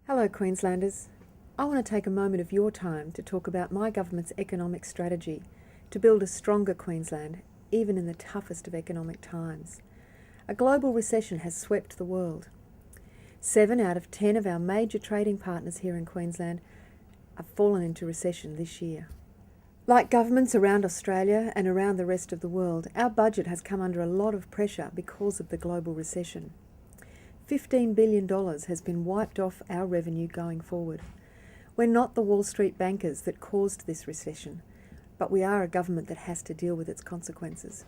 Hello Queenslanders. I want to take a moment of your time to talk about my government's economic strategy to build a stronger Queensland, even in the toughest of economic times. A global recession has swept the world. 7 out of 10 of our major trading partners here in Queensland have fallen into recession this year. Like governments around Australia and around the rest of the world, our budget has come under a lot of pressure because of the global recession. $15 billion has been wiped off our revenue going forward. We're not the Wall Street bankers that caused this recession, but we are a government that has to deal with its consequences.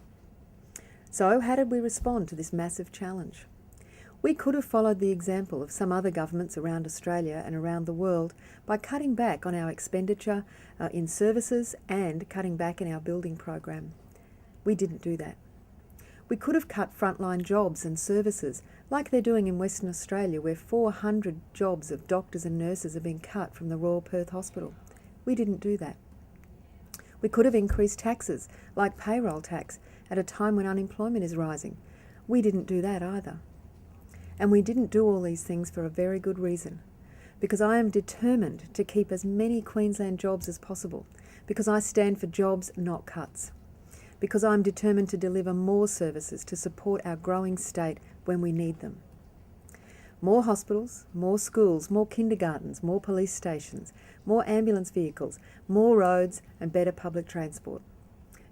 So, how did we respond to this massive challenge? We could have followed the example of some other governments around Australia and around the world by cutting back on our expenditure in services and cutting back in our building program. We didn't do that. We could have cut frontline jobs and services like they're doing in Western Australia, where 400 jobs of doctors and nurses have been cut from the Royal Perth Hospital. We didn't do that. We could have increased taxes like payroll tax at a time when unemployment is rising. We didn't do that either. And we didn't do all these things for a very good reason. Because I am determined to keep as many Queensland jobs as possible. Because I stand for jobs, not cuts. Because I'm determined to deliver more services to support our growing state when we need them. More hospitals, more schools, more kindergartens, more police stations, more ambulance vehicles, more roads and better public transport.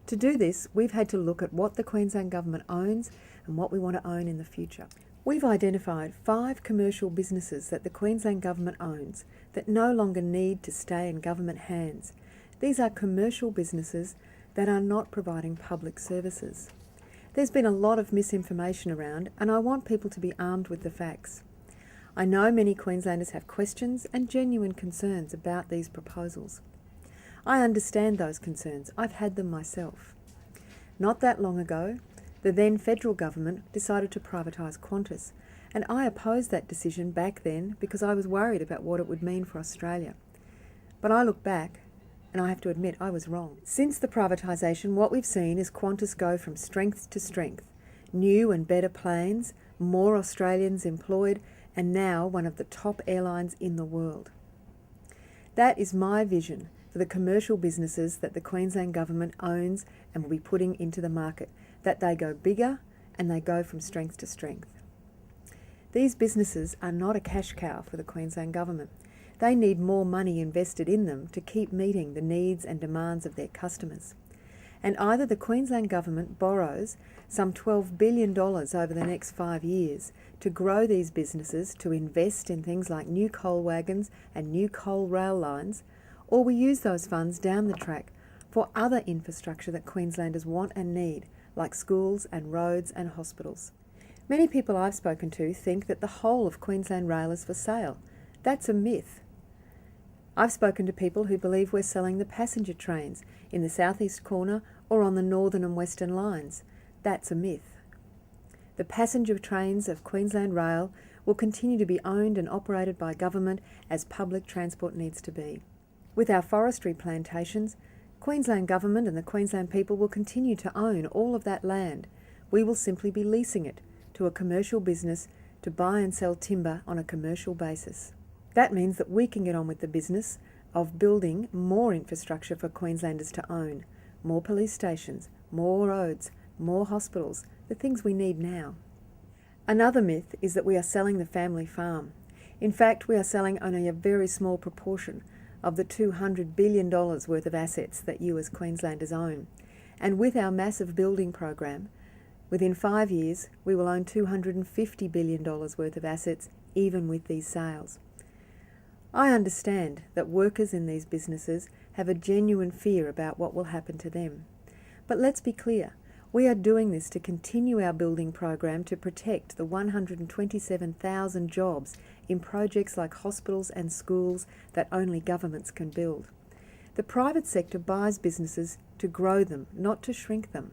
To do this, we've had to look at what the Queensland Government owns and what we want to own in the future. We've identified 5 commercial businesses that the Queensland Government owns that no longer need to stay in government hands. These are commercial businesses that are not providing public services. There's been a lot of misinformation around, and I want people to be armed with the facts. I know many Queenslanders have questions and genuine concerns about these proposals. I understand those concerns. I've had them myself. Not that long ago, the then federal government decided to privatise Qantas, and I opposed that decision back then because I was worried about what it would mean for Australia. But I look back, and I have to admit I was wrong. Since the privatisation, what we've seen is Qantas go from strength to strength. New and better planes, more Australians employed, and now one of the top airlines in the world. That is my vision for the commercial businesses that the Queensland Government owns and will be putting into the market, that they go bigger and they go from strength to strength. These businesses are not a cash cow for the Queensland Government. They need more money invested in them to keep meeting the needs and demands of their customers. And either the Queensland Government borrows some $12 billion over the next 5 years to grow these businesses to invest in things like new coal wagons and new coal rail lines, or we use those funds down the track for other infrastructure that Queenslanders want and need, like schools and roads and hospitals. Many people I've spoken to think that the whole of Queensland Rail is for sale. That's a myth. I've spoken to people who believe we're selling the passenger trains in the southeast corner or on the northern and western lines. That's a myth. The passenger trains of Queensland Rail will continue to be owned and operated by government as public transport needs to be. With our forestry plantations, Queensland Government and the Queensland people will continue to own all of that land. We will simply be leasing it to a commercial business to buy and sell timber on a commercial basis. That means that we can get on with the business of building more infrastructure for Queenslanders to own, more police stations, more roads, more hospitals, the things we need now. Another myth is that we are selling the family farm. In fact, we are selling only a very small proportion of the $200 billion worth of assets that you as Queenslanders own. And with our massive building program, within 5 years, we will own $250 billion worth of assets, even with these sales. I understand that workers in these businesses have a genuine fear about what will happen to them. But let's be clear, we are doing this to continue our building program to protect the 127,000 jobs in projects like hospitals and schools that only governments can build. The private sector buys businesses to grow them, not to shrink them.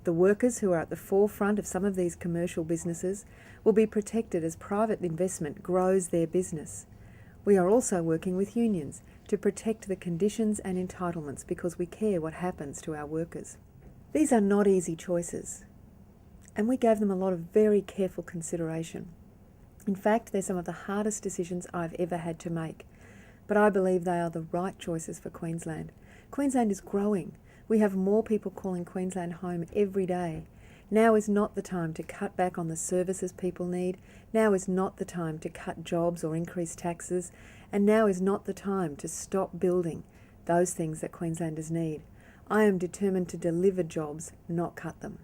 The workers who are at the forefront of some of these commercial businesses will be protected as private investment grows their business. We are also working with unions to protect the conditions and entitlements because we care what happens to our workers. These are not easy choices, and we gave them a lot of very careful consideration. In fact, they're some of the hardest decisions I've ever had to make. But I believe they are the right choices for Queensland. Queensland is growing. We have more people calling Queensland home every day. Now is not the time to cut back on the services people need. Now is not the time to cut jobs or increase taxes. And now is not the time to stop building those things that Queenslanders need. I am determined to deliver jobs, not cut them.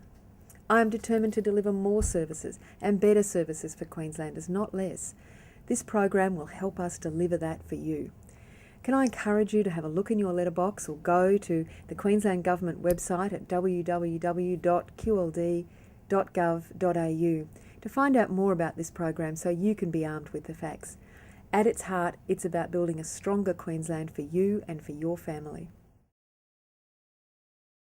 I am determined to deliver more services and better services for Queenslanders, not less. This program will help us deliver that for you. Can I encourage you to have a look in your letterbox or go to the Queensland Government website at www.qld.gov.au to find out more about this program so you can be armed with the facts. At its heart, it's about building a stronger Queensland for you and for your family.